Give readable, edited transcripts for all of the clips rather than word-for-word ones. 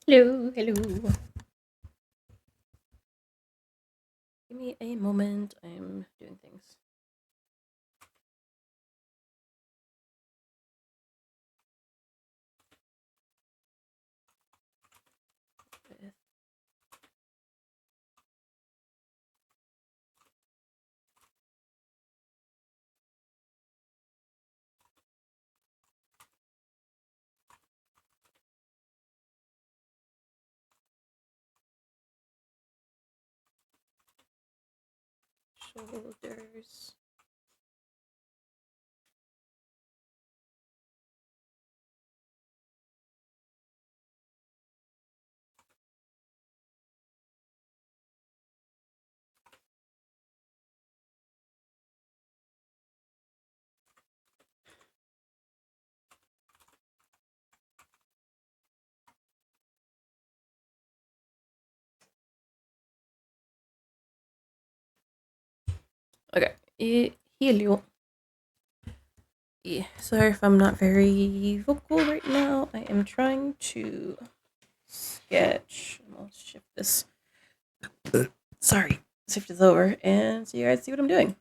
Hello, hello. Give me a moment. I'm doing things. With shoulders. Okay. Hello. Yeah. Sorry if I'm not very vocal right now. I am trying to sketch. I'll shift this. Sorry. Shift this over and so you guys see what I'm doing.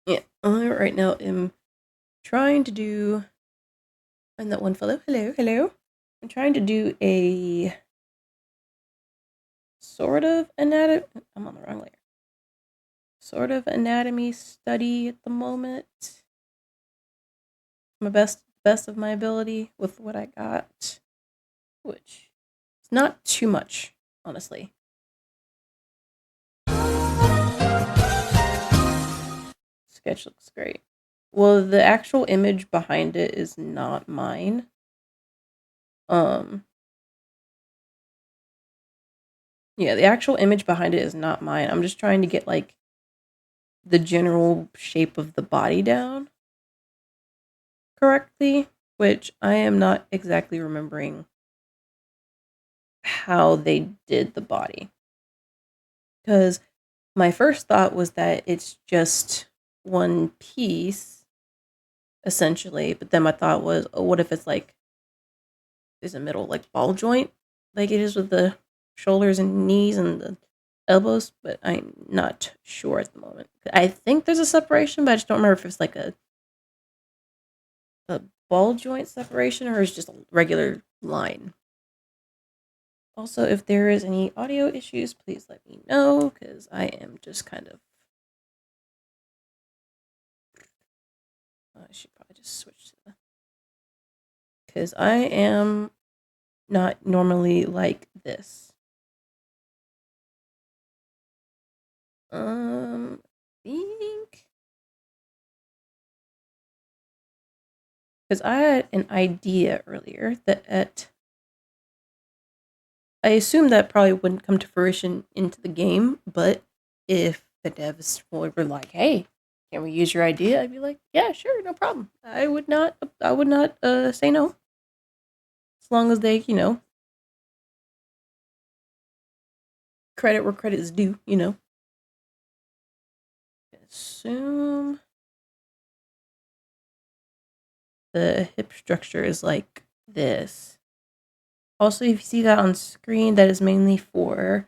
Yeah. Right now I'm trying to do. And that one fellow. Hello, hello. I'm trying to do a sort of anatomy. I'm on the wrong layer. Sort of anatomy study at the moment. My best of my ability with what I got, which is not too much, honestly. Sketch looks great. Well, the actual image behind it is not mine. Um yeah, the actual image behind it is not mine. I'm just trying to get like the general shape of the body down correctly, which I am not exactly remembering how they did the body. Because my first thought was that it's just one piece, essentially. But then my thought was, oh, what if it's like there's a middle like ball joint, like it is with the shoulders and knees and the elbows? But I'm not sure at the moment. I think there's a separation, but I just don't remember if it's like a ball joint separation or it's just a regular line. Also, if there is any audio issues, please let me know because I am just kind of. I should probably just switch to the. Because I am not normally like this. Think because I had an idea earlier that I assumed that probably wouldn't come to fruition into the game, but if the devs were like, "Hey, can we use your idea?" I'd be like, "Yeah, sure, no problem." I would not say no as long as they, credit where credit is due. Assume the hip structure is like this. Also, if you see that on screen, that is mainly for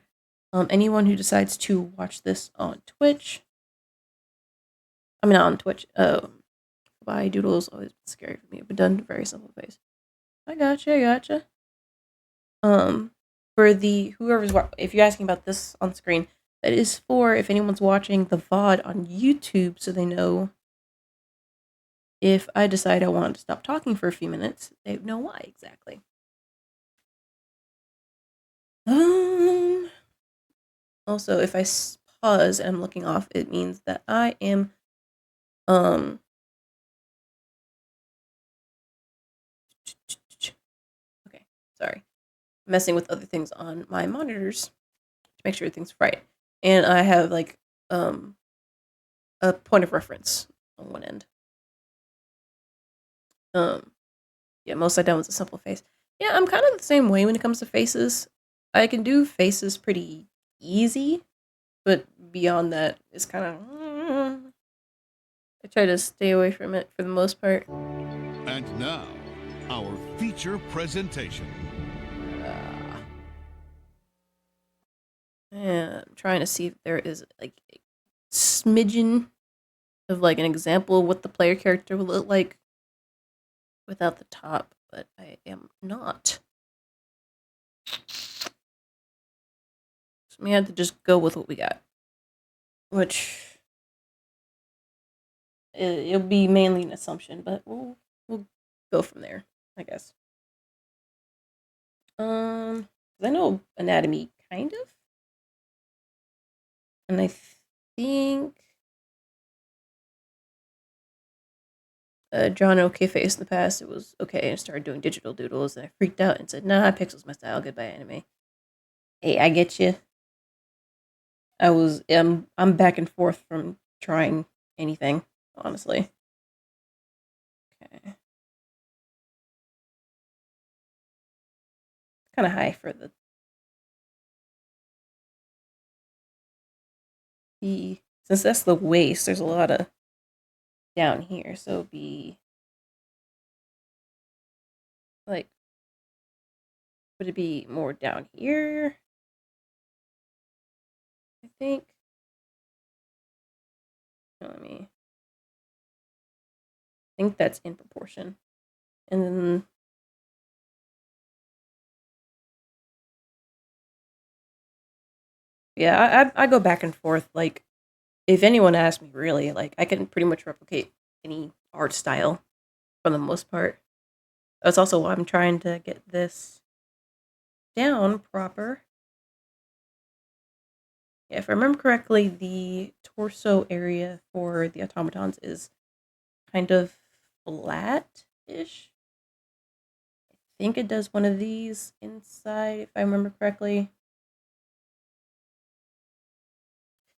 anyone who decides to watch this on Twitch. I mean, not on Twitch. Bye Doodle is always scary for me, but done very simple face. I gotcha. Um, for the if you're asking about this on screen, that is for if anyone's watching the VOD on YouTube, so they know if I decide I want to stop talking for a few minutes, they know why exactly. Um, Also, if I pause and I'm looking off, it means that I am um okay, sorry. Messing with other things on my monitors to make sure everything's right. And I have like um a point of reference on one end. Um yeah, most I've done was a simple face. Yeah, I'm kind of the same way when it comes to faces. I can do faces pretty easy, but beyond that, it's kind of I try to stay away from it for the most part. And now, our feature presentation. Yeah, I'm trying to see if there is like a smidgen of like an example of what the player character would look like without the top, but I am not. So we had to just go with what we got, which it'll be mainly an assumption, but we'll go from there, I guess. 'Cause I know anatomy kind of, and I think drawn okay face in the past. It was okay, and started doing digital doodles, and I freaked out and said, "Nah, pixels my style. Goodbye, anime." Hey, I get you. I'm back and forth from trying anything, honestly. Okay, kind of high for the since that's the waist. There's a lot of down here, so it'd be like, would it be more down here? I think. Let me. I think that's in proportion, and then yeah, I go back and forth. Like, if anyone asks me, really, like I can pretty much replicate any art style for the most part. That's also why I'm trying to get this down proper. Yeah, if I remember correctly, the torso area for the automatons is kind of flat-ish. I think it does one of these inside, if I remember correctly.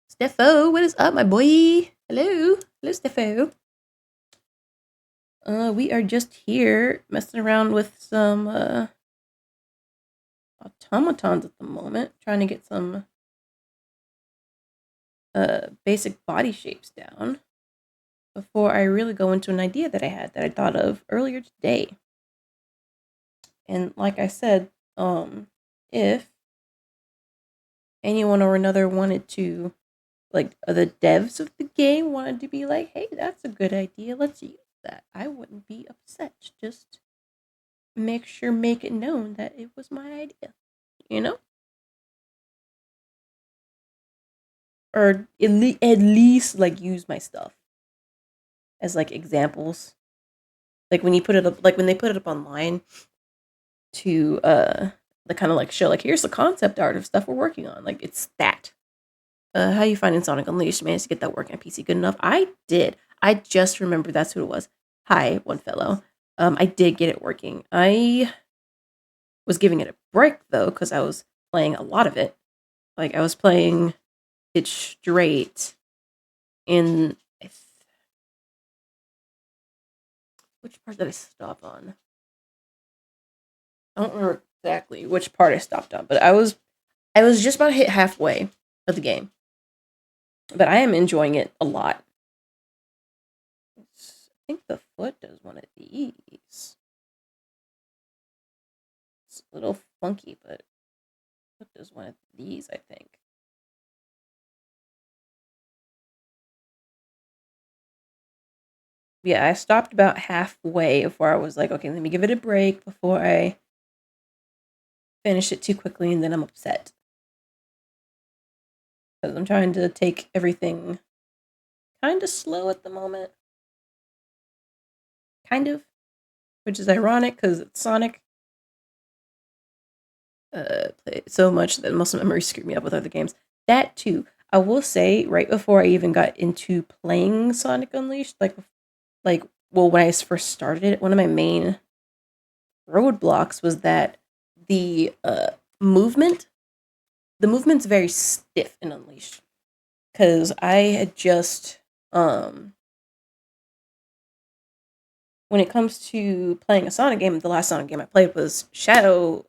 Steffo, what is up, my boy? Hello, hello, Steffo. We are just here messing around with some automatons at the moment, trying to get some basic body shapes down before I really go into an idea that I had that I thought of earlier today. And like I said, if anyone or another wanted to, like the devs of the game wanted to be like, hey, that's a good idea, let's use that, I wouldn't be upset. Just make it known that it was my idea, you know? Or at least like use my stuff as like examples. Like when you put it up, like when they put it up online to the kind of like show like here's the concept art of stuff we're working on. Like it's that. How you finding Sonic Unleashed? Managed to get that working on PC good enough? I did. I just remembered that's who it was. Hi, one fellow. I did get it working. I was giving it a break though because I was playing a lot of it. Like I was playing it straight in. Which part did I stop on? I don't remember exactly which part I stopped on, but I was just about to hit halfway of the game. But I am enjoying it a lot. I think the foot does one of these. It's a little funky, but the foot does one of these, I think. Yeah, I stopped about halfway before I was like, okay, let me give it a break before I finish it too quickly, and then I'm upset. Because I'm trying to take everything kind of slow at the moment. Kind of. Which is ironic because it's Sonic. Played so much that muscle memory screwed me up with other games. That too. I will say, right before I even got into playing Sonic Unleashed, well, when I first started it, one of my main roadblocks was that the movement, the movement's very stiff in Unleashed. Because I had just, when it comes to playing a Sonic game, the last Sonic game I played was Shadow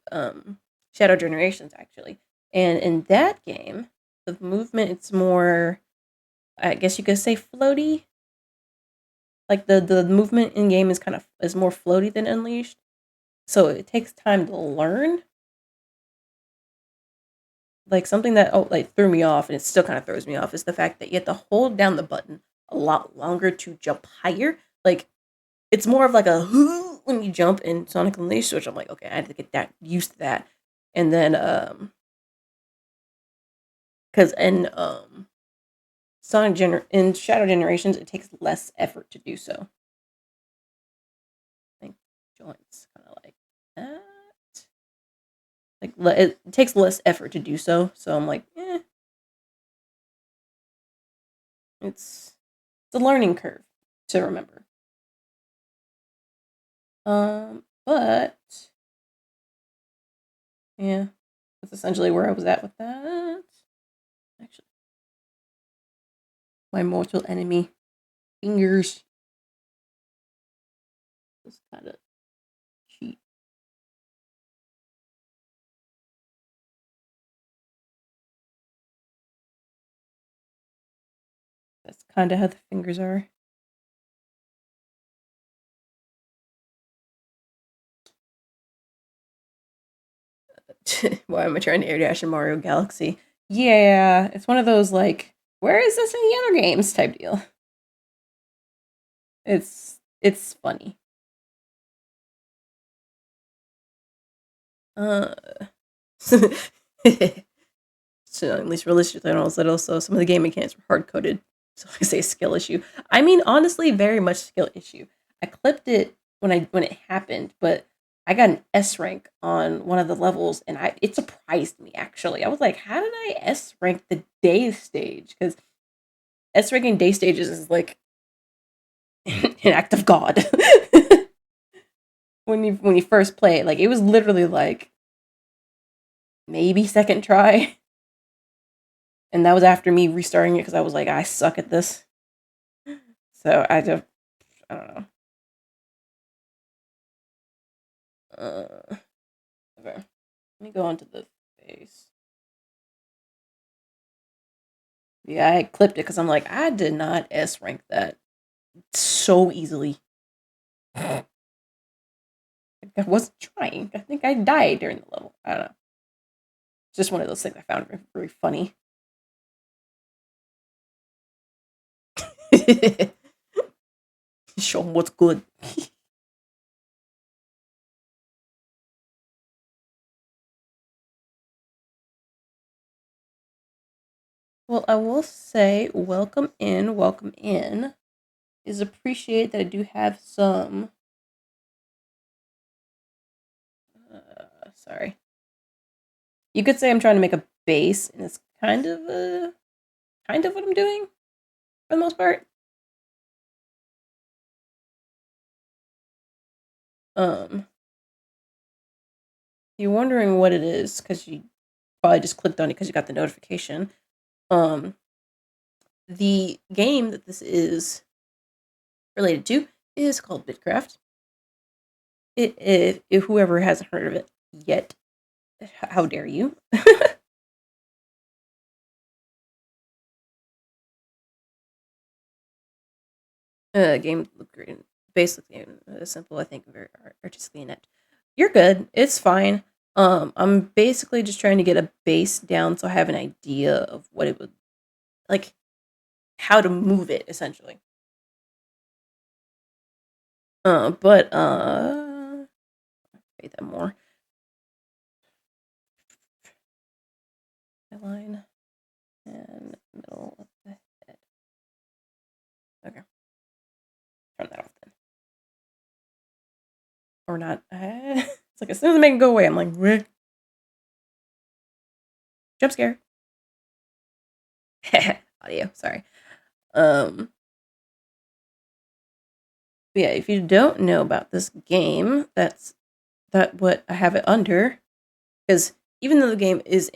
Generations, actually. And in that game, the movement, it's more, I guess you could say, floaty. Like the movement in game is more floaty than Unleashed. so it takes time to learn. Like something that like threw me off, and it still kind of throws me off, is the fact that you have to hold down the button a lot longer to jump higher. Like it's more of like a when you jump in Sonic Unleashed, which I'm like, okay, I had to get that used to that, and then because in Shadow Generations, it takes less effort to do so. I think joints kind of like that. Like it takes less effort to do so. So I'm like, it's a learning curve to remember. But yeah, that's essentially where I was at with that. Actually, my mortal enemy, fingers. Was kind of cheap. That's kind of how the fingers are. Why am I trying to air dash in Mario Galaxy? Yeah, it's one of those like, where is this in the other games type deal. It's funny. Uh, so at least realistically, also some of the game mechanics were hard coded. So I say skill issue. I mean, honestly, very much skill issue. I clipped it when it happened, but I got an S rank on one of the levels, and it surprised me actually. I was like, how did I S rank the day stage? Because S ranking day stages is like an act of God. when you first play it, like it was literally like maybe second try, and that was after me restarting it because I was like, I suck at this. So I don't know. Okay. Let me go on to the face. Yeah, I clipped it because I'm like, I did not S rank that so easily. I wasn't trying. I think I died during the level. I don't know. It's just one of those things I found very, very funny. Show them what's good. Well, I will say, welcome in, welcome in. Is appreciate that I do have some. Sorry. You could say I'm trying to make a base, and it's kind of what I'm doing for the most part. You're wondering what it is because you probably just clicked on it because you got the notification. The game that this is related to is called BitCraft. If whoever hasn't heard of it yet, how dare you? Game look great. Basically, simple. I think very artistically inept. You're good. It's fine. I'm basically just trying to get a base down so I have an idea of what it would like, how to move it essentially. But wait that more. Line and middle of the head. Okay. Turn that off then. Or not. It's like as soon as I make it go away, I'm like, Weh. Jump scare. Audio, sorry. Yeah, if you don't know about this game, that's what I have it under. Because even though the game is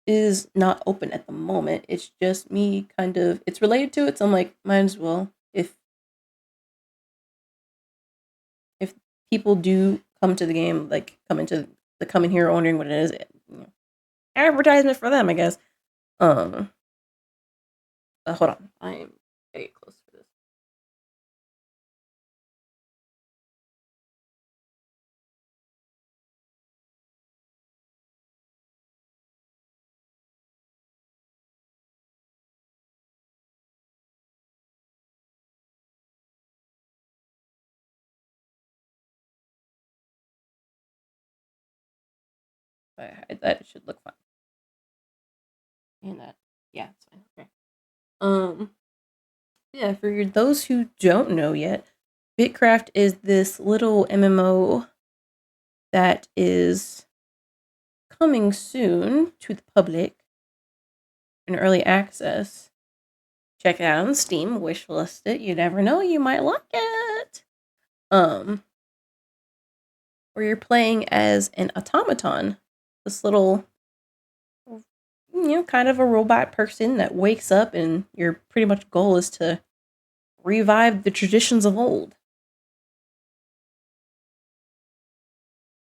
is not open at the moment, it's just me kind of, it's related to it, so I'm like, might as well, if people do come to the game, like come in here wondering what it is, advertisement for them, I guess. Hold on, I'm very close for this. I hide that, it should look fine. And that, yeah, it's fine. Okay. Yeah, for those who don't know yet, BitCraft is this little MMO that is coming soon to the public in early access. Check it out on Steam, wishlist it. You never know, you might like it. Where you're playing as an automaton, this little, kind of a robot person that wakes up, and your pretty much goal is to revive the traditions of old.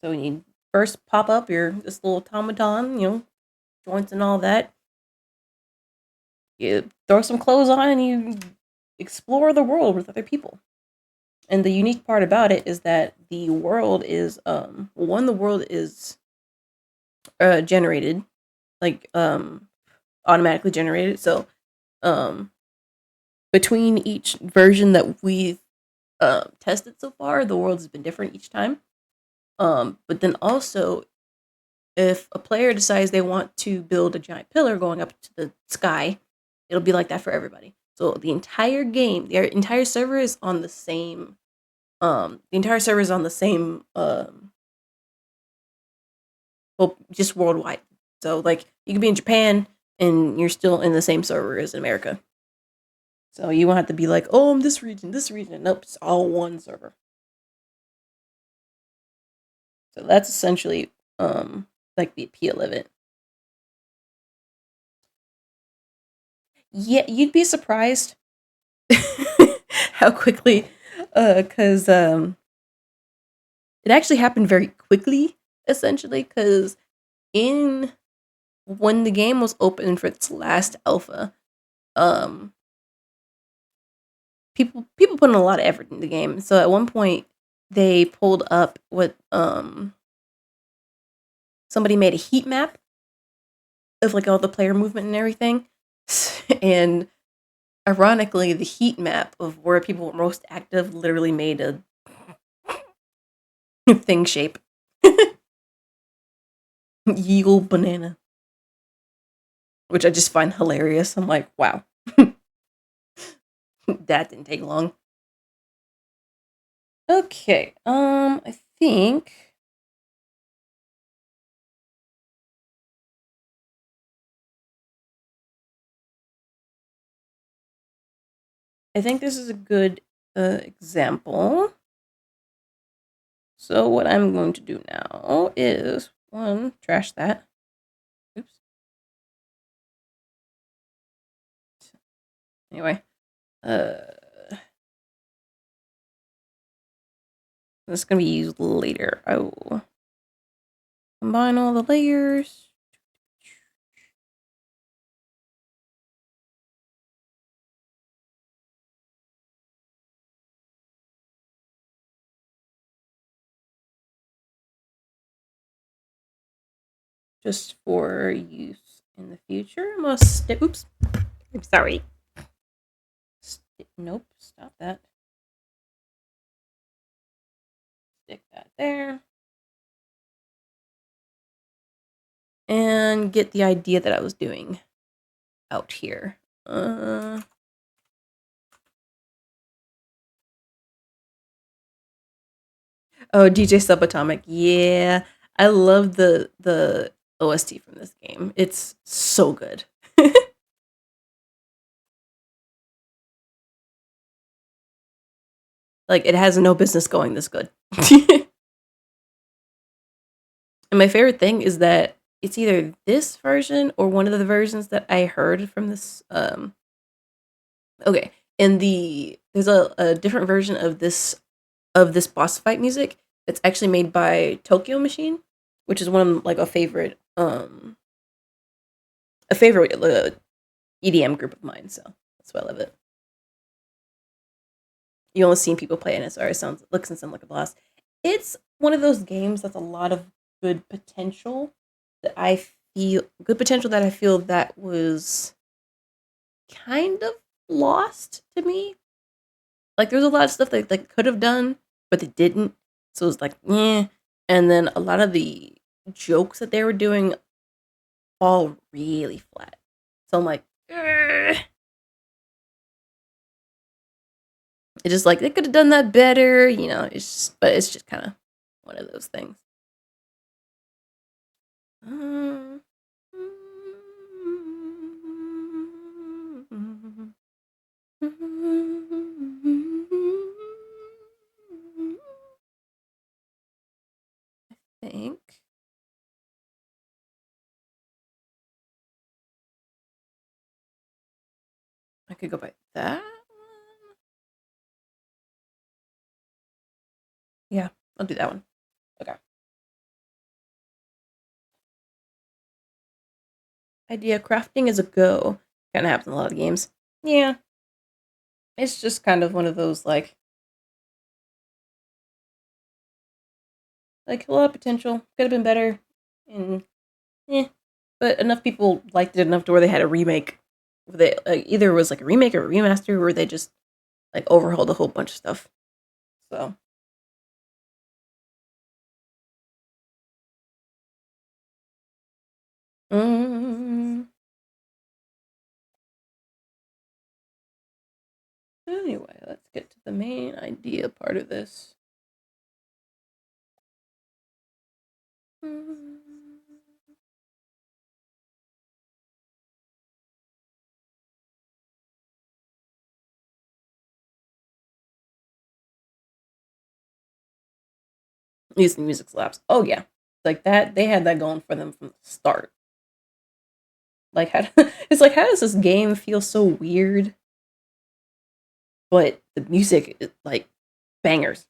So when you first pop up, you're this little automaton, joints and all that. You throw some clothes on and you explore the world with other people. And the unique part about it is that the world is the world is generated, like automatically generated. So between each version that we've tested so far, the world has been different each time. But then also, if a player decides they want to build a giant pillar going up to the sky, it'll be like that for everybody. So the entire game, the entire server is on the same. The entire server is on the same. Well, just worldwide. So like you can be in Japan and you're still in the same server as in America. So you won't have to be like, oh, I'm this region, this region. Nope, it's all one server. So that's essentially like the appeal of it. Yeah, you'd be surprised how quickly, because it actually happened very quickly, essentially, because when the game was open for its last alpha, um, people put in a lot of effort in the game. So at one point, they pulled up what somebody made a heat map of like all the player movement and everything, and ironically, the heat map of where people were most active literally made a thing shape. Yeagle banana. Which I just find hilarious. I'm like, wow. That didn't take long. Okay, I think this is a good example. So what I'm going to do now is trash that. Oops. Anyway, this is gonna be used later. I will combine all the layers. Just for use in the future. Oops. I'm sorry. Nope, stop that. Stick that there. And get the idea that I was doing out here. Oh, DJ Subatomic. Yeah. I love the OST from this game. It's so good. Like it has no business going this good. And my favorite thing is that it's either this version or one of the versions that I heard from this okay. And there's a different version of this boss fight music that's actually made by Tokyo Machine, which is one of like a favorite EDM group of mine. So that's why I love it. You only seen people play it, so it looks and sounds like a blast. It's one of those games that's a lot of good potential that I feel that was kind of lost to me. Like there's a lot of stuff that they could have done, but they didn't. So it's like, yeah. And then a lot of the jokes that they were doing fall really flat. So I'm like, "Ugh." It's just like they could have done that better, you know. But it's just kind of one of those things. Um, I think I could go by that one. Yeah, I'll do that one. Okay. Idea crafting is a go. Kind of happens in a lot of games. Yeah, it's just kind of one of those like a lot of potential. Could have been better, and yeah, but enough people liked it enough to where they had a remake. They either it was like a remake or a remaster, where they just like overhauled a whole bunch of stuff. So. Mm. Anyway, let's get to the main idea part of this. Mm. These music slaps. Oh yeah, like that. They had that going for them from the start. Like how it's like how does this game feel so weird, but the music is like bangers.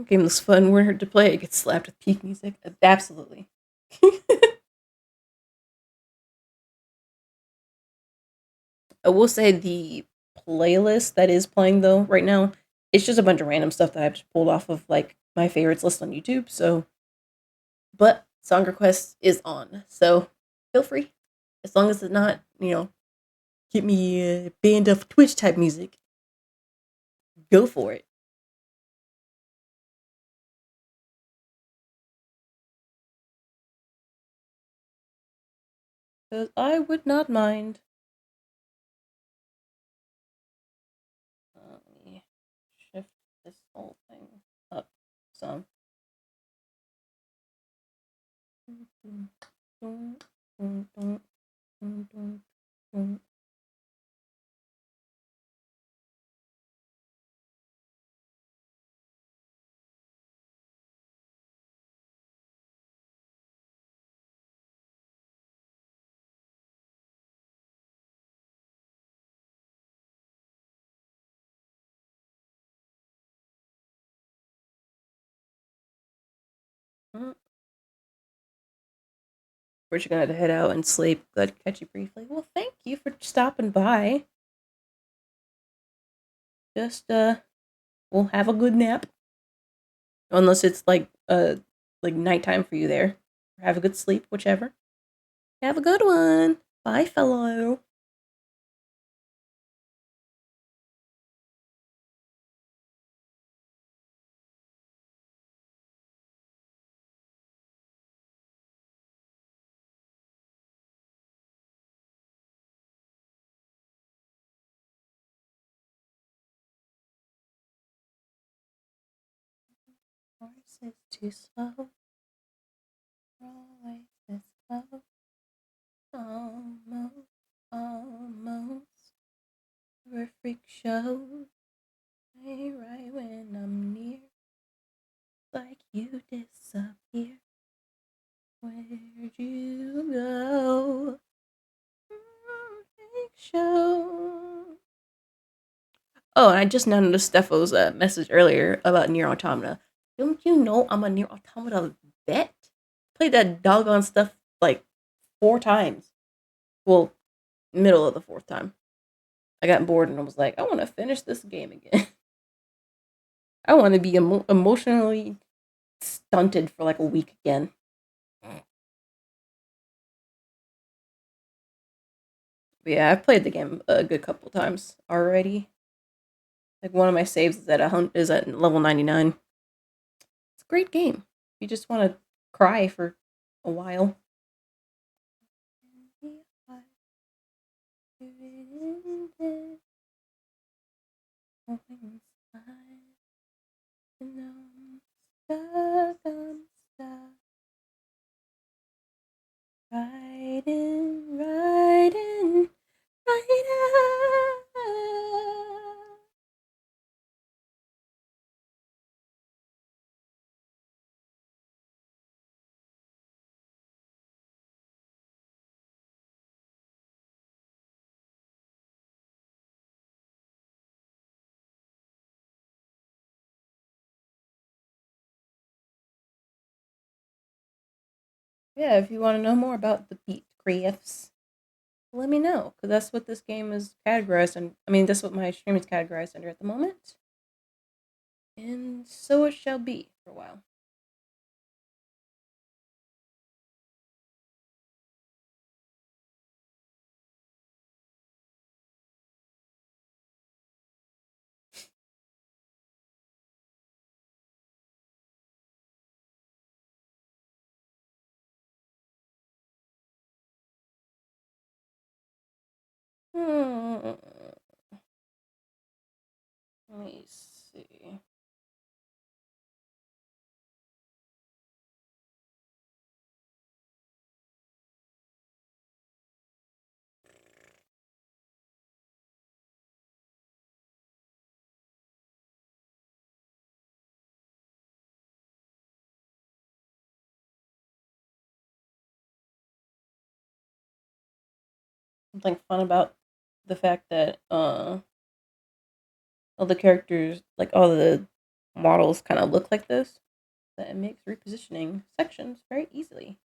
Game looks fun. We're here to play. It gets slapped with peak music. Absolutely. I will say the playlist that is playing though right now, it's just a bunch of random stuff that I've just pulled off of like my favorites list on YouTube. So, but song request is on, so feel free. As long as it's not, get me banned off Twitch type music, go for it. Because I would not mind. Let me shift this whole thing up some. We're just gonna head out and sleep. Glad to catch you briefly. Well, thank you for stopping by. Just we'll have a good nap. Unless it's like nighttime for you there. Have a good sleep, whichever. Have a good one. Bye, fellow. Horse is too slow. Always this slow. Almost, almost. We're freak show. Right when I'm near. Like you disappear. Where'd you go? Freak show. Oh, and I just now noticed Stefo's message earlier about Nier Automata. Don't you know I'm a Nier Automata vet? Played that doggone stuff like 4 times. Well, middle of the fourth time. I got bored and I was like, I want to finish this game again. I want to be emotionally stunted for like a week again. But yeah, I've played the game a good couple times already. Like one of my saves is at level 99. It's a great game. You just want to cry for a while. Riding, riding, riding. Yeah, if you want to know more about the beat crafts, let me know, because that's what this game is categorized and I mean that's what my stream is categorized under at the moment. And so it shall be for a while. Hmm. Let me see. Something fun about the fact that all the characters, like all the models, kind of look like this. That it makes repositioning sections very easily.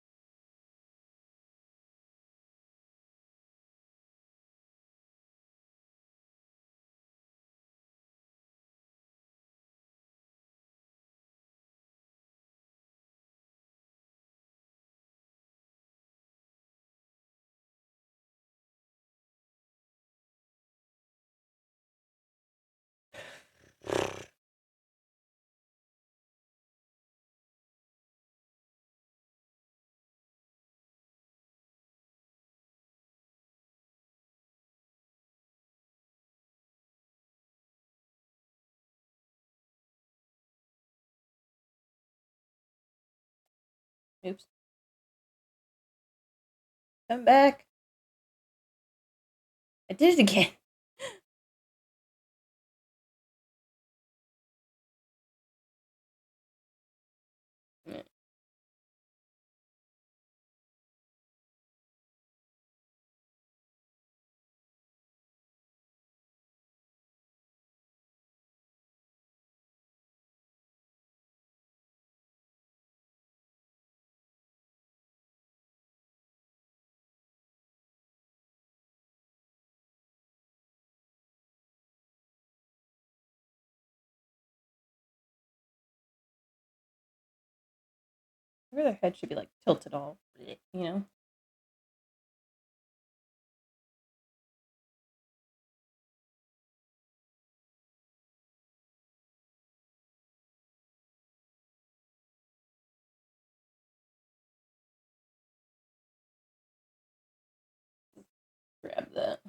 Oops. Come back. I did it again. Maybe their head should be like tilted all, you know? Grab that.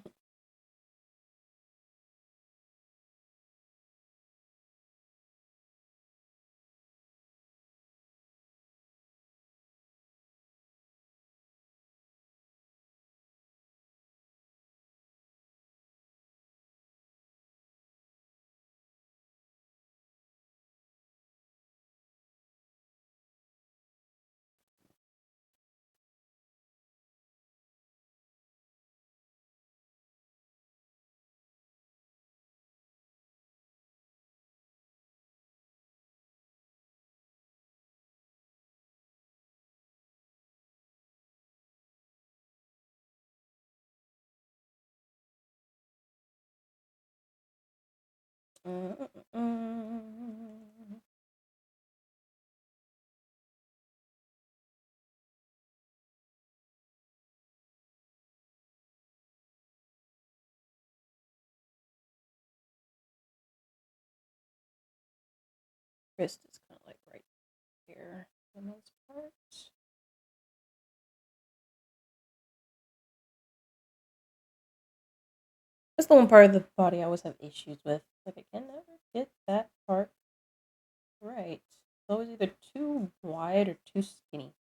Wrist is kind of like right here for the most part. That's the one part of the body I always have issues with. Like, I can never get that part right. It's always either too wide or too skinny.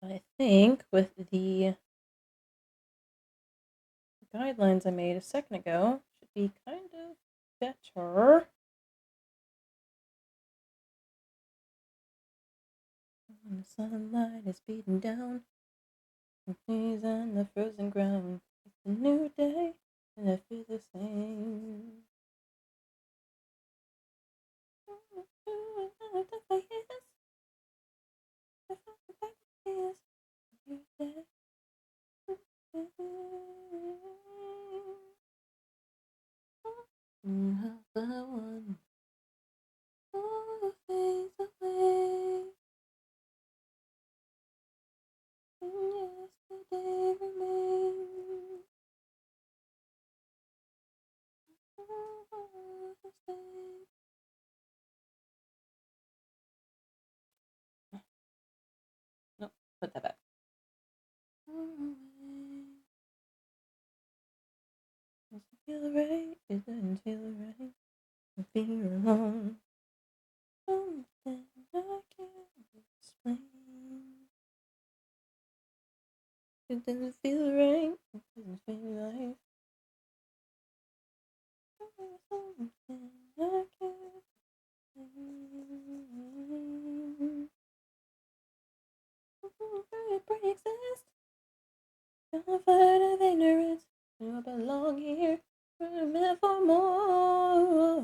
I think with the guidelines I made a second ago, should be kind of better. When the sunlight is beating down, and trees on the frozen ground. It's a new day, and I feel the same. One all fades away, and yesterday remains. Nope, put that back. Doesn't feel right, it doesn't feel right. I feel alone. Something I can't explain. It doesn't feel right, it doesn't feel right. Something I can't explain. It breaks us. Comfort of ignorance. You belong here. We're meant for more.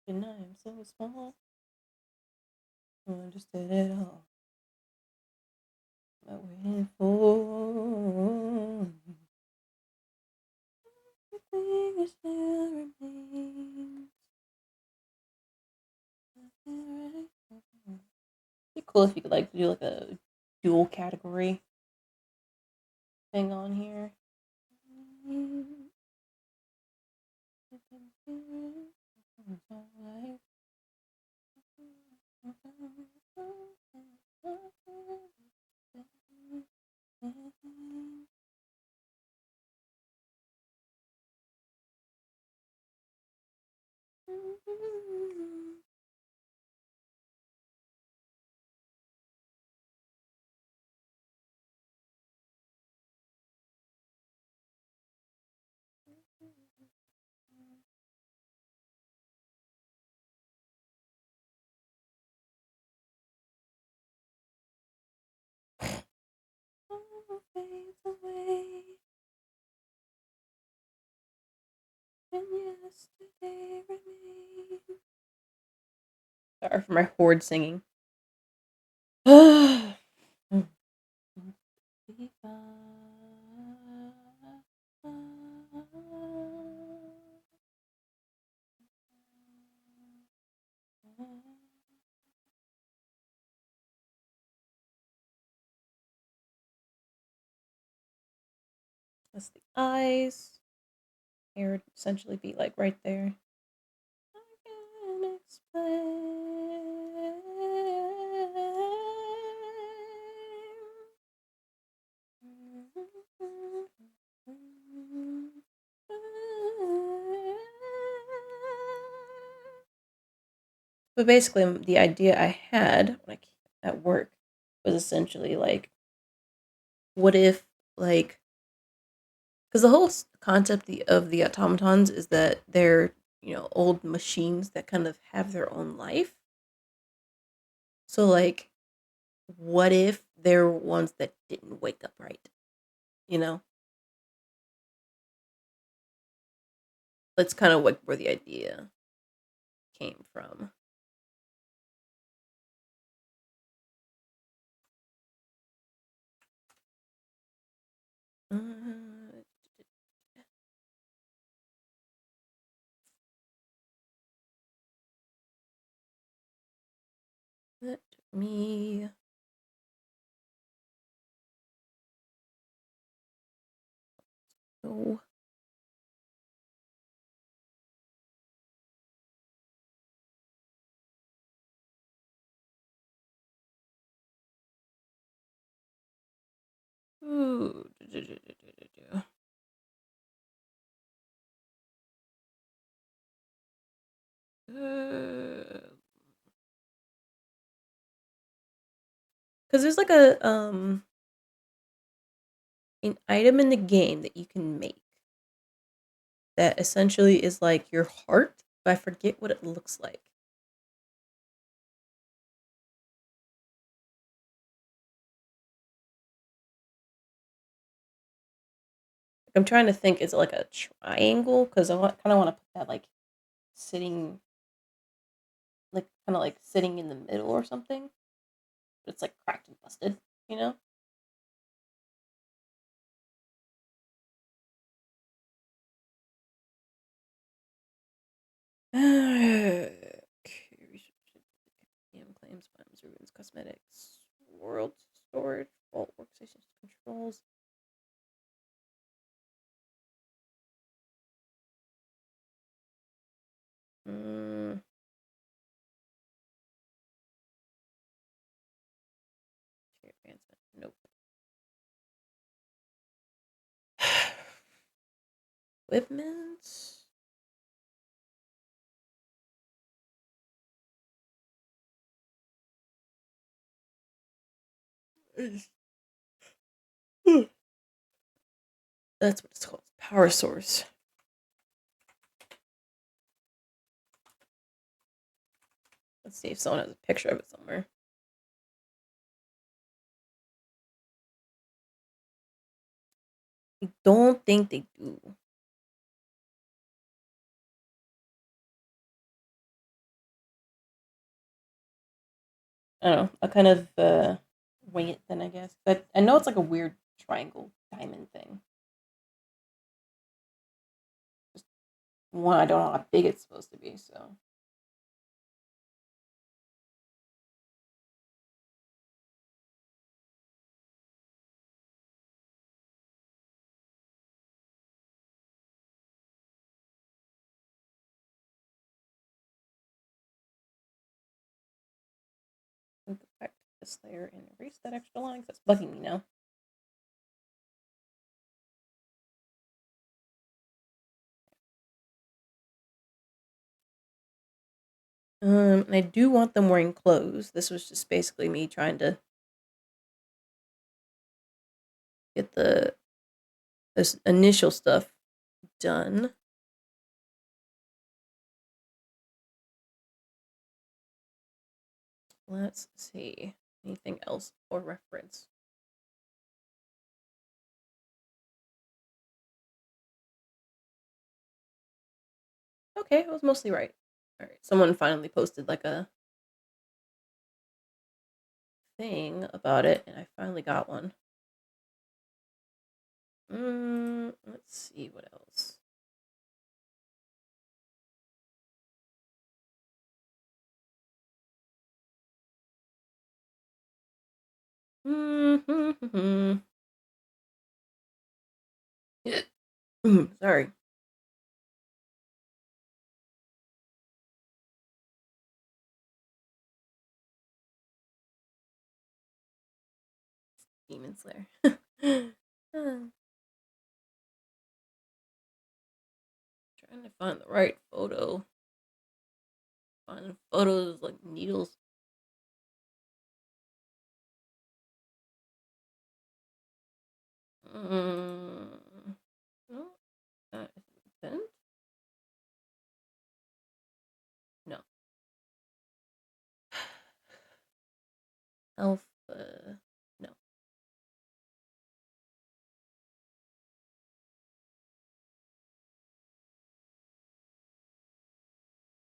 And I am so small. I understood it all. What we're in for. Everything still remains. It'd be cool if you could like do like a dual category thing on here. Fades away, and yesterday remains. Sorry for my horde singing. That's the eyes. Hair would essentially be like right there. I can't explain. But basically, the idea I had when I at work was essentially like, what if like, because the whole concept of the automatons is that they're old machines that kind of have their own life. So like what if they're ones that didn't wake up right? You know, that's kind of like where the idea came from. Uh, let me. Go. Ooh. Because there's like an item in the game that you can make that essentially is like your heart, but I forget what it looks like. I'm trying to think, is it like a triangle? Because I kind of want to put that like sitting, like kind of like sitting in the middle or something. But it's like cracked and busted, you know? Okay. Claims, items, ruins, cosmetics, world storage, vault, workstations, controls. Mm, advancement. Nope. Equipment. That's what it's called. Power source. Let's see if someone has a picture of it somewhere. I don't think they do. I don't know. I'll kind of wing it then, I guess. But I know it's like a weird triangle diamond thing. Just one, I don't know how big it's supposed to be, so. Go back to this layer and erase that extra line because it's bugging me now. And I do want them wearing clothes. This was just basically me trying to get this initial stuff done. Let's see. Anything else for reference? Okay, I was mostly right. All right, someone finally posted like a thing about it, and I finally got one. Let's see what else. Sorry. Demon Slayer. Trying to find the right photo. Finding photos like needles. No, that isn't bent. No. Alpha. No.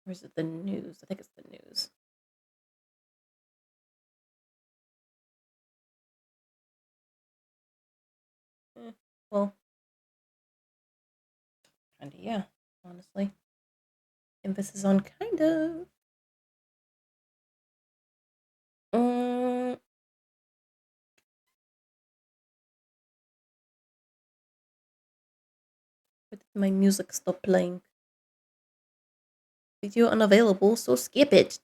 Or is it the news? I think it's the news. Well, kinda, yeah, honestly. Emphasis on kind of. Um, but my music stopped playing. Video unavailable, so skip it.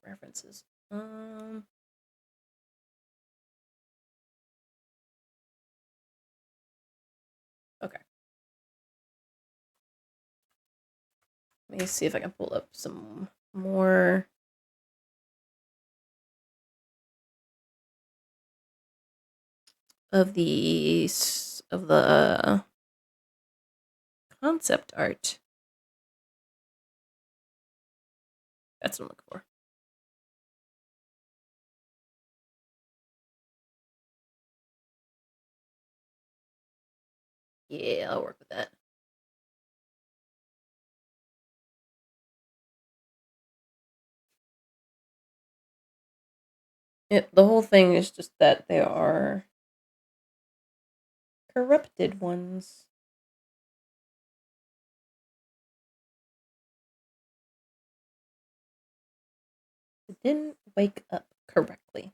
References. Okay. Let me see if I can pull up some more. Of the concept art. That's what I'm looking for. Yeah, I'll work with that. The whole thing is just that they are corrupted ones. It didn't wake up correctly.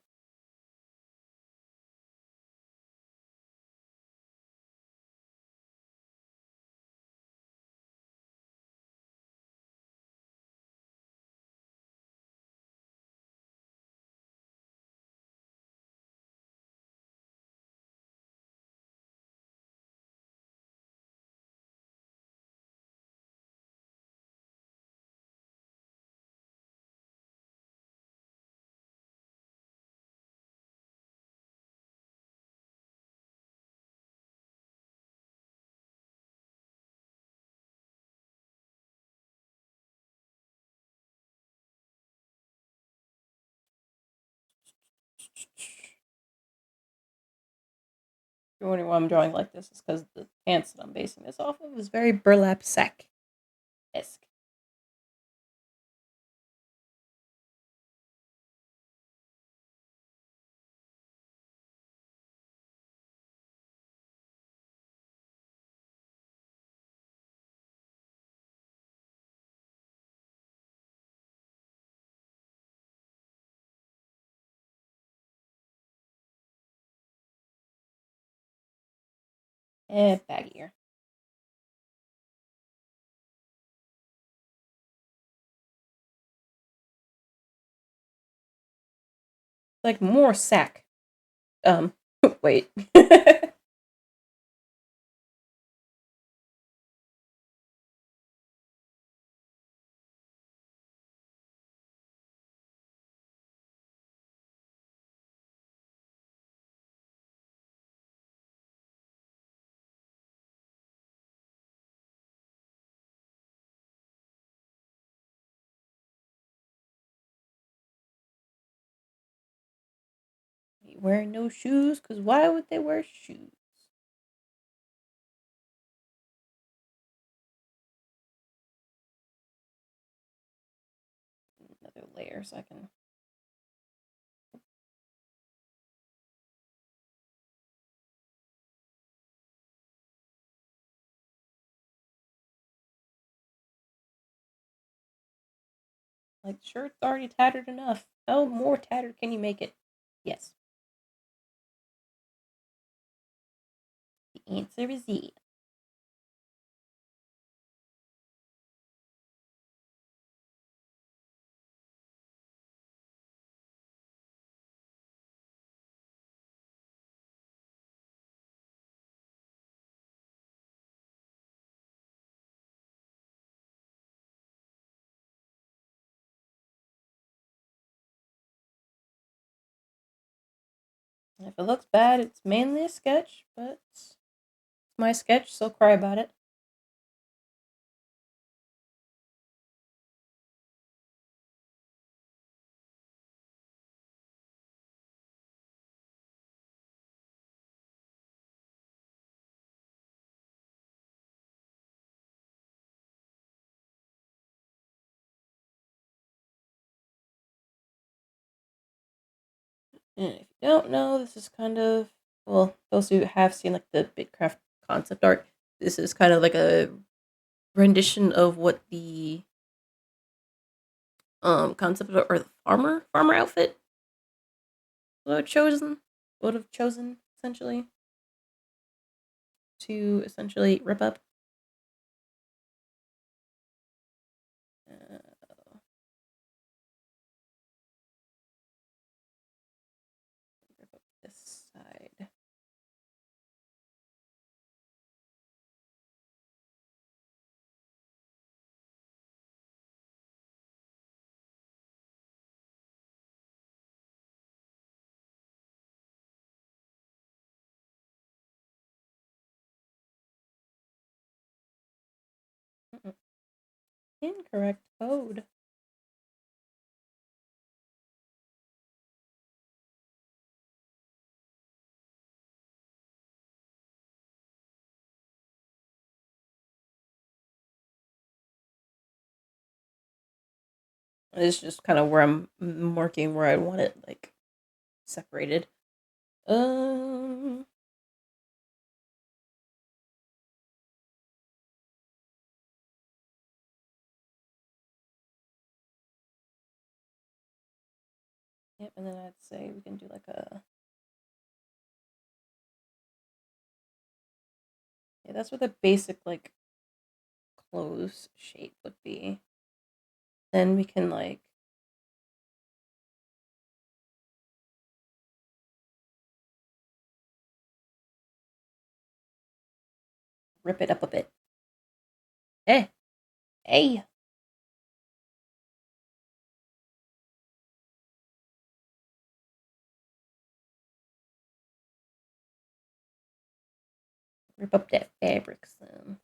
You're wondering why I'm drawing like this is because the pants that I'm basing this off of is very burlap sack-esque. Baggier. Like more sack. Wait. Wearing no shoes? Because why would they wear shoes? Another layer so I can. Like, shirt's already tattered enough. How more tattered can you make it? Yes. The answer is yes. If it looks bad, it's mainly a sketch, but it's my sketch, so cry about it. And if you don't know, this is kind of, well, those who have seen like the BitCraft concept art, this is kind of like a rendition of what the concept or the farmer outfit would have chosen essentially to essentially rip up. Uh, Rip up this side. Mm-mm. Incorrect code. It's just kind of where I'm marking where I want it like separated. Um, yep, and then I'd say we can do like a, yeah, that's what the basic like clothes shape would be. Then we can like rip it up a bit. Eh, hey, rip up that fabric some.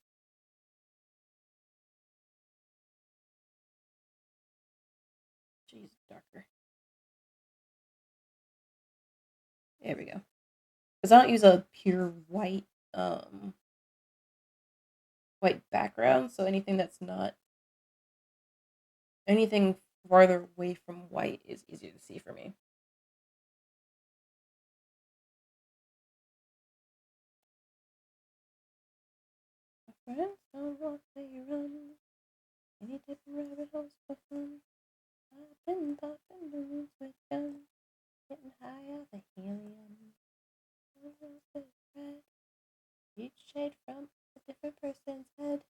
Jeez, darker. There we go. Because I don't use a pure white background, so anything that's not anything farther away from white is easier to see for me. My friends don't want they run any type of rabbit holes for fun. I've been popping balloons with guns, getting high off the helium. Red, each shade from a different person's head.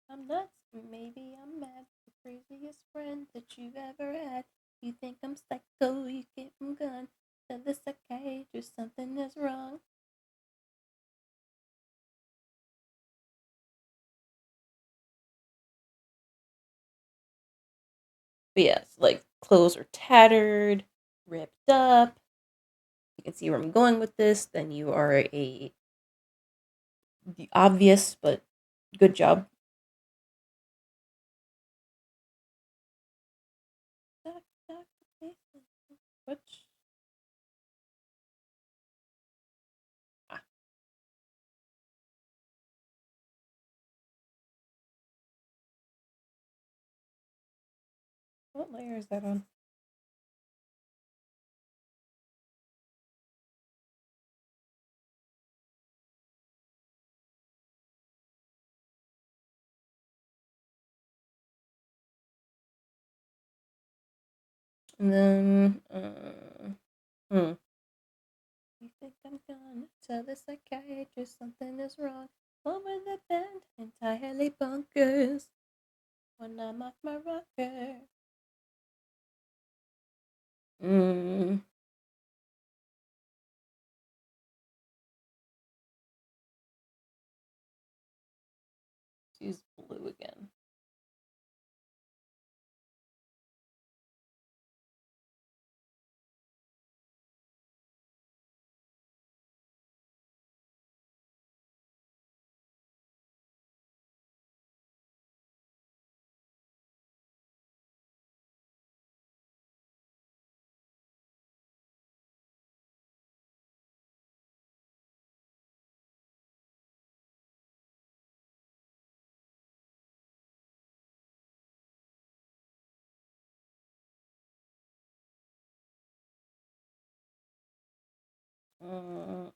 I'm nuts, maybe I'm mad. The craziest friend that you've ever had. You think I'm psycho, you get from gun. Tell the psychiatrist something is wrong. But yes, like clothes are tattered, ripped up. You can see where I'm going with this. Then you are a the obvious, but good job. Which ah, what layer is that on? And then hmm. You think I'm gonna tell the psychiatrist something is wrong? Over the bend, entirely bonkers. When I'm off my rocker. Mm. Use blue again. Mm.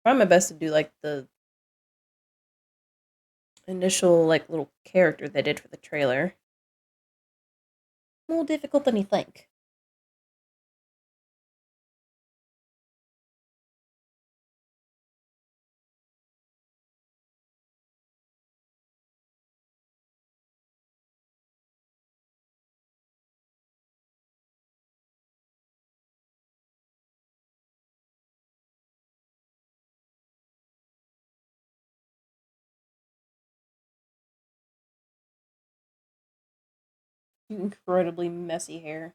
Try my best to do like the initial like little character they did for the trailer. More difficult than you think. Incredibly messy hair.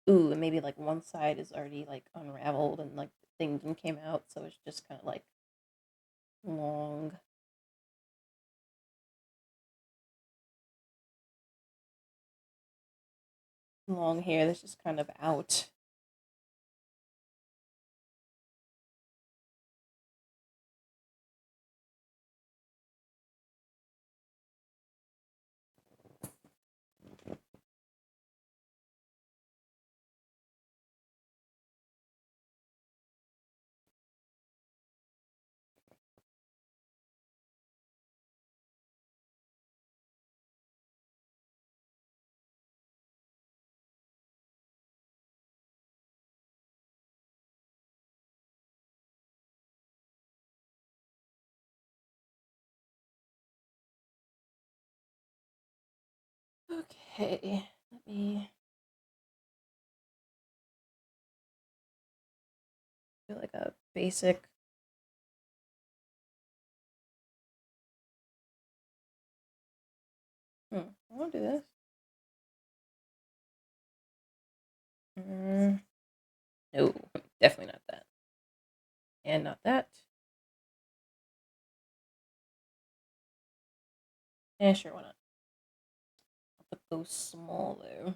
Ooh, and maybe like one side is already like unraveled and like things came out, so it's just kind of like long, long hair that's just kind of out. Okay, let me do like a basic. I want to do this. Mm, no, definitely not that. And not that. Yeah, sure, why not? I'll put those small though.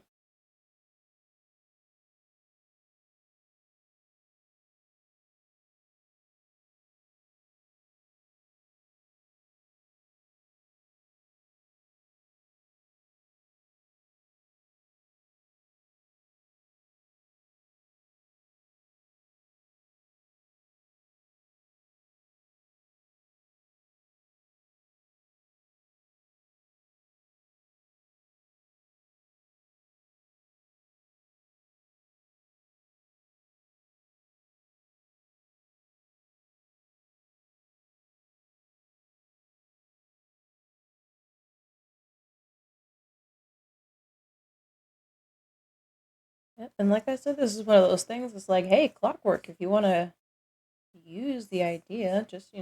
Yep, and like I said, this is one of those things. It's like, hey, clockwork. If you want to use the idea, just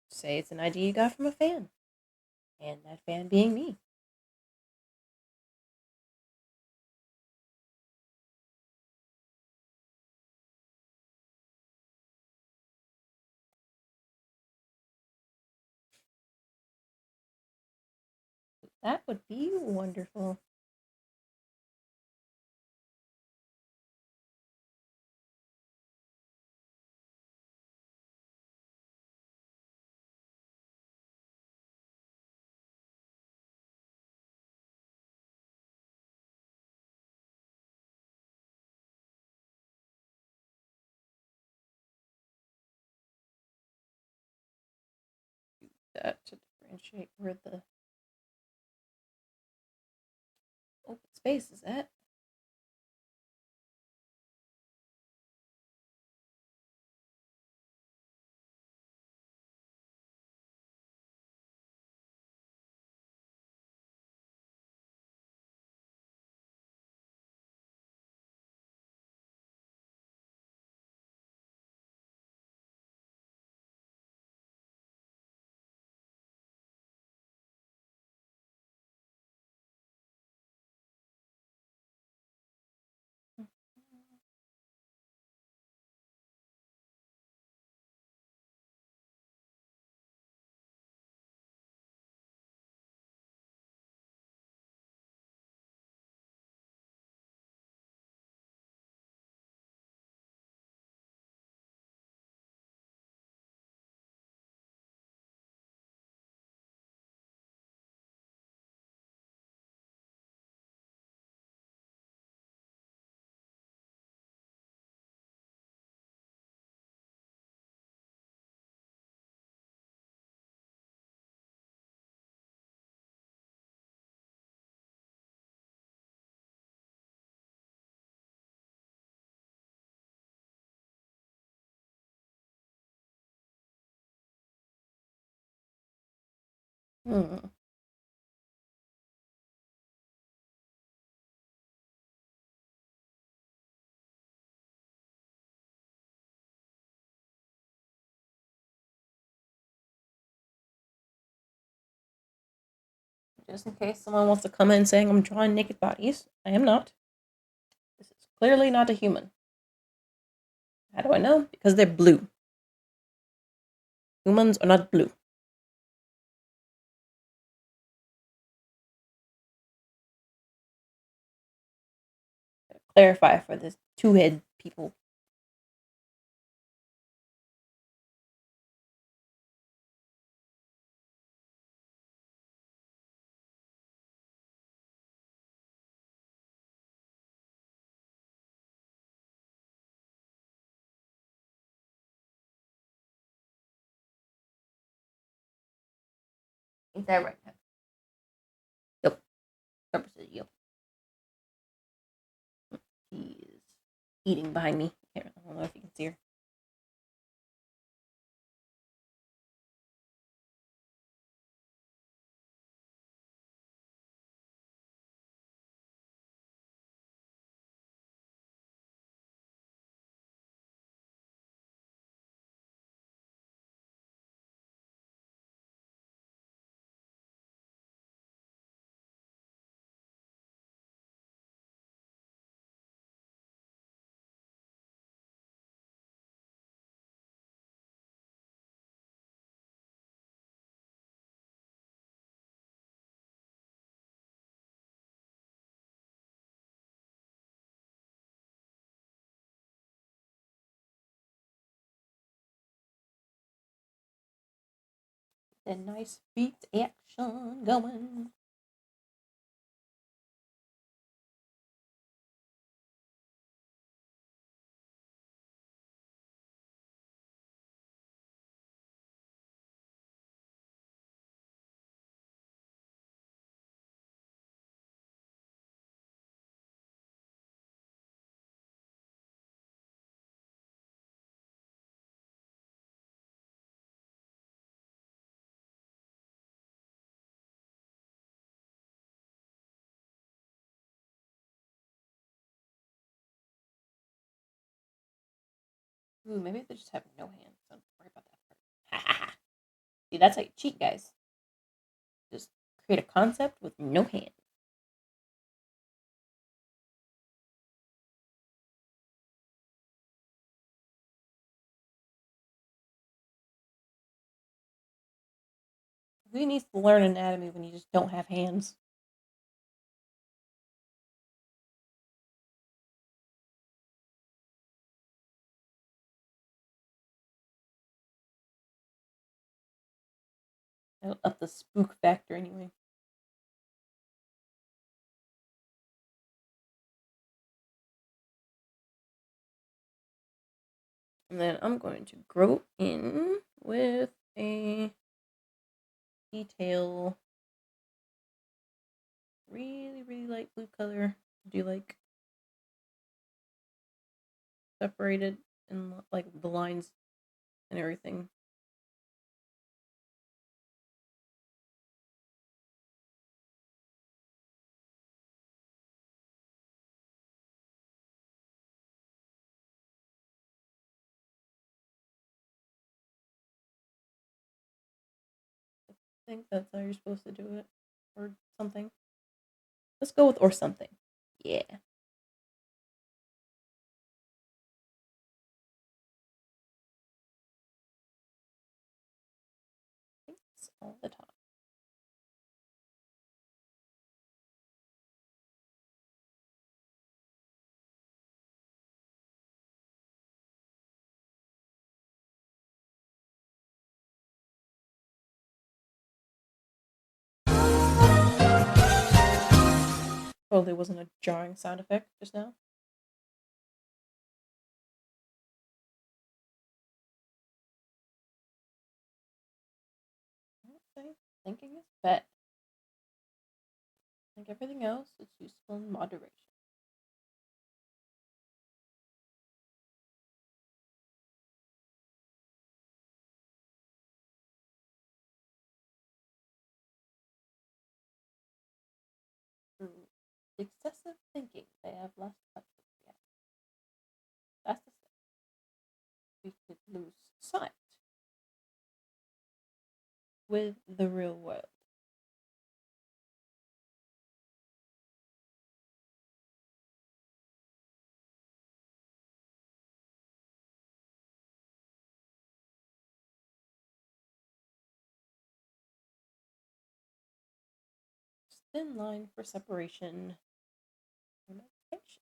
say it's an idea you got from a fan, and that fan being me. That would be wonderful. that to differentiate where the open space is at. Hmm. Just in case someone wants to come in saying I'm drawing naked bodies, I am not. This is clearly not a human. How do I know? Because they're blue. Humans are not blue. Clarify for this two-head people. Ain't that right? Yep. Purposes, yep. He is eating behind me. I don't know if you can see her. That nice beat action going. Ooh, maybe they just have no hands. Don't worry about that part. See, that's how you cheat, guys. Just create a concept with no hands. Who needs to learn anatomy when you just don't have hands? That'll up the spook factor anyway. And then I'm going to grow in with a detail. Really, really light blue color. Do like separated and like the lines and everything. I think that's how you're supposed to do it. Or something. Let's go with or something. Yeah. Thanks all the time. Totally wasn't a jarring sound effect just now. Okay. Thinking is bet. Like everything else, it's useful in moderation. Through excessive thinking, they have lost touch with reality. That's the thing. We could lose sight with the real world. Thin line for separation and meditation.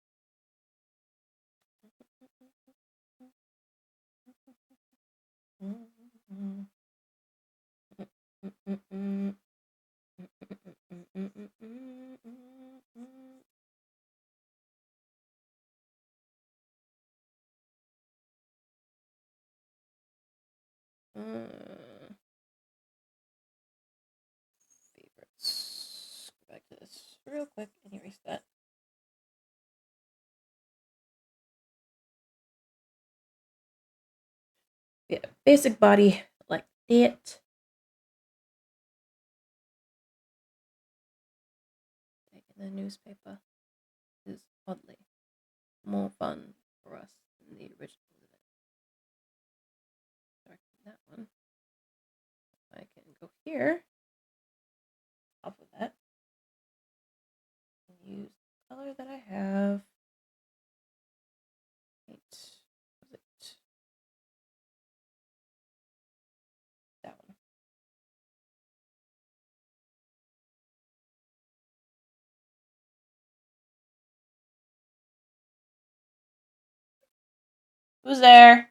Favorites. Go back to this real quick and erase that. Yeah, basic body like that. The newspaper is oddly more fun for us than the original event. Darken that one. I can go here, off of that, and use the color that I have. Right. Was it that one? Who's there?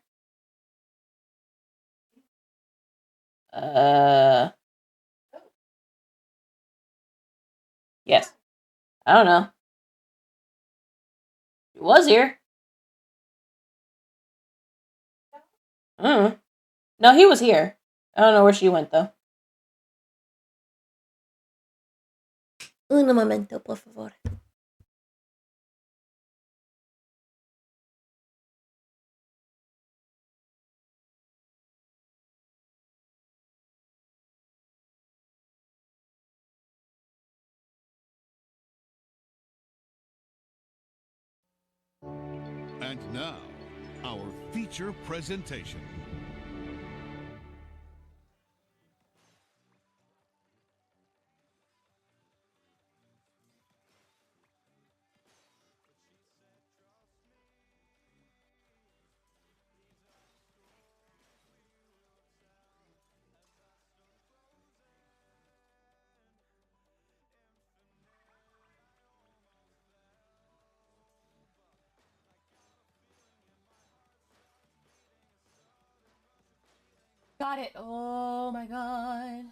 Yes. I don't know. She was here. No, he was here. I don't know where she went though. Un momento, por favor. And now, our feature presentation. Got it. Oh my god.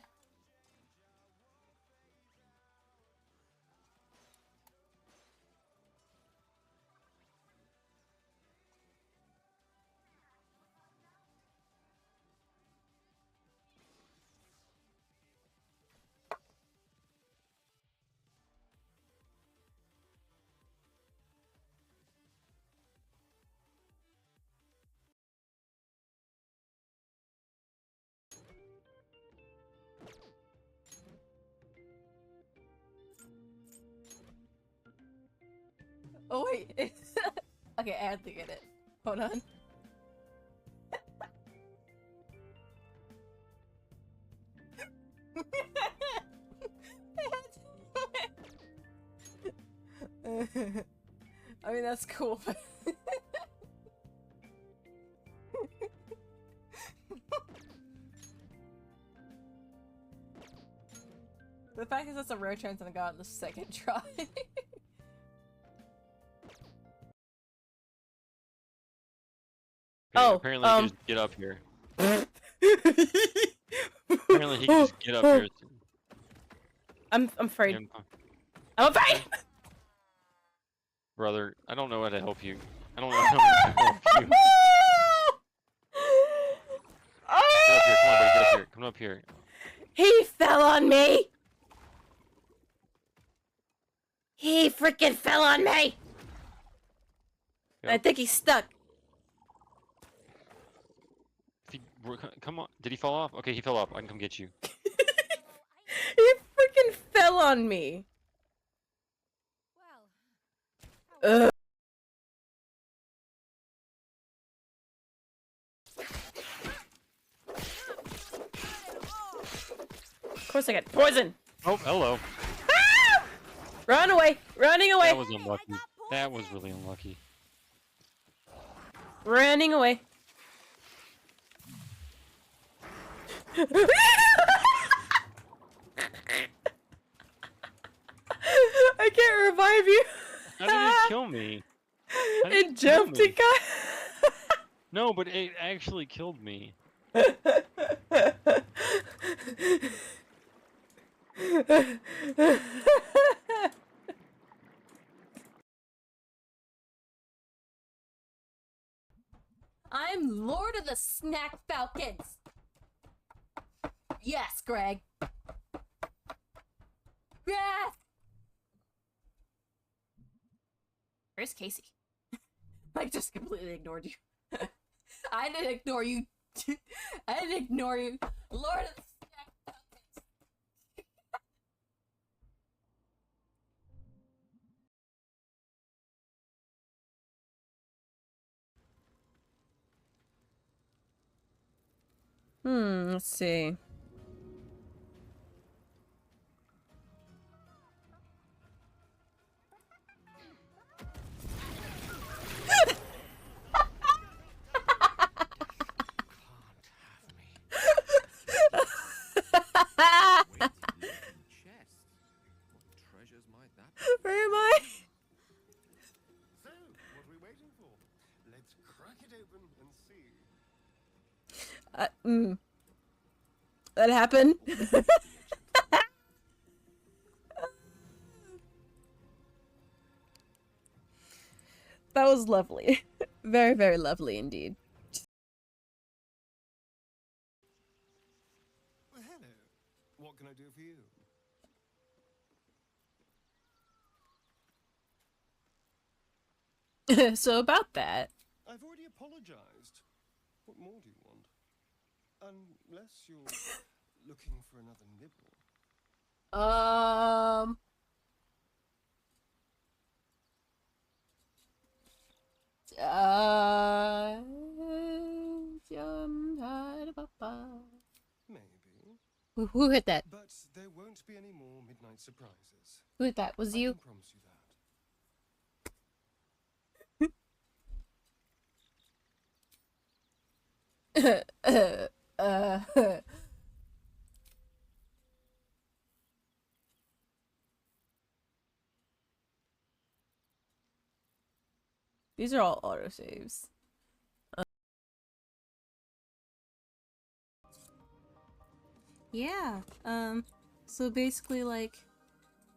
Oh wait. Okay, I have to get it. Hold on. I mean, that's cool, but the fact is that's a rare chance and I got it the second try. Okay, apparently he can just get up here. Apparently he can just get up here. I'm afraid. Yeah, I'm afraid! brother, I don't know how to help you. I don't know how to help you. Get up here, come on, buddy, get up here. Come up here. He fell on me! He freaking fell on me! Yep. I think he's stuck. If he, come on. Did he fall off? Okay, he fell off. I can come get you. He freaking fell on me. Ugh. Of course I got poison. Oh, hello. Ah! Run away! Running away! That was unlucky. That was really unlucky. Running away. I can't revive you. How did it kill me? It jumped and got. No, but it actually killed me. I'm Lord of the Snack Falcons! Yes, Greg! Yes! Where's Casey? I just completely ignored you. I didn't ignore you. I didn't ignore you. Lord of the Snack Falcons! Let's see. Where am I? So, what are we waiting for? Let's crack it open and see. That happened. That was lovely. Very, very lovely indeed. Well, hello. What can I do for you? So about that. I've already apologized. What more do you want? Unless you're looking for another nibble. Maybe. Who hit that? But there won't be any more midnight surprises. Who hit that? Was I you? can promise you that. These are all autosaves. Yeah, so basically like,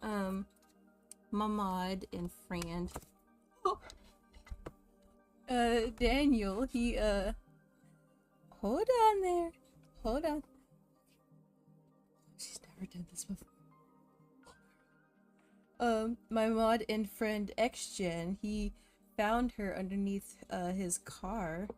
my mod and friend, Daniel, he, hold on there, hold on. She's never done this before. My mod and friend XGen, he found her underneath, his car.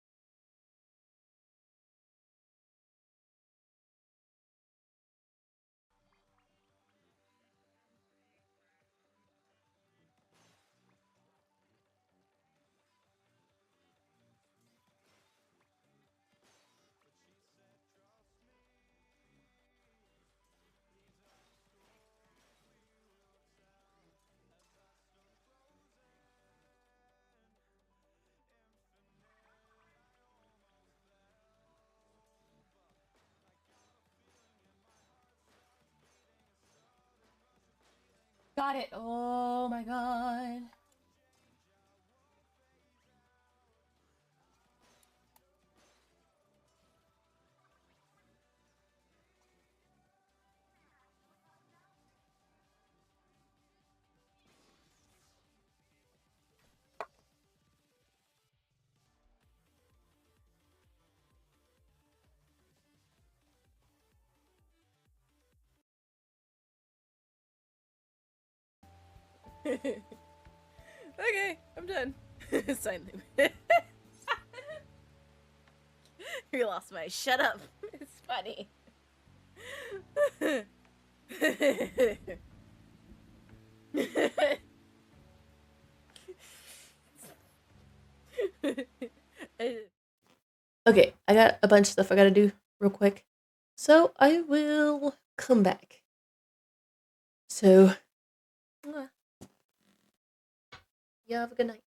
Got it. Oh my god. Okay, I'm done. Sign them. You lost my shut up. It's funny. Okay, I got a bunch of stuff I gotta do real quick. So I will come back. So, you have a good night.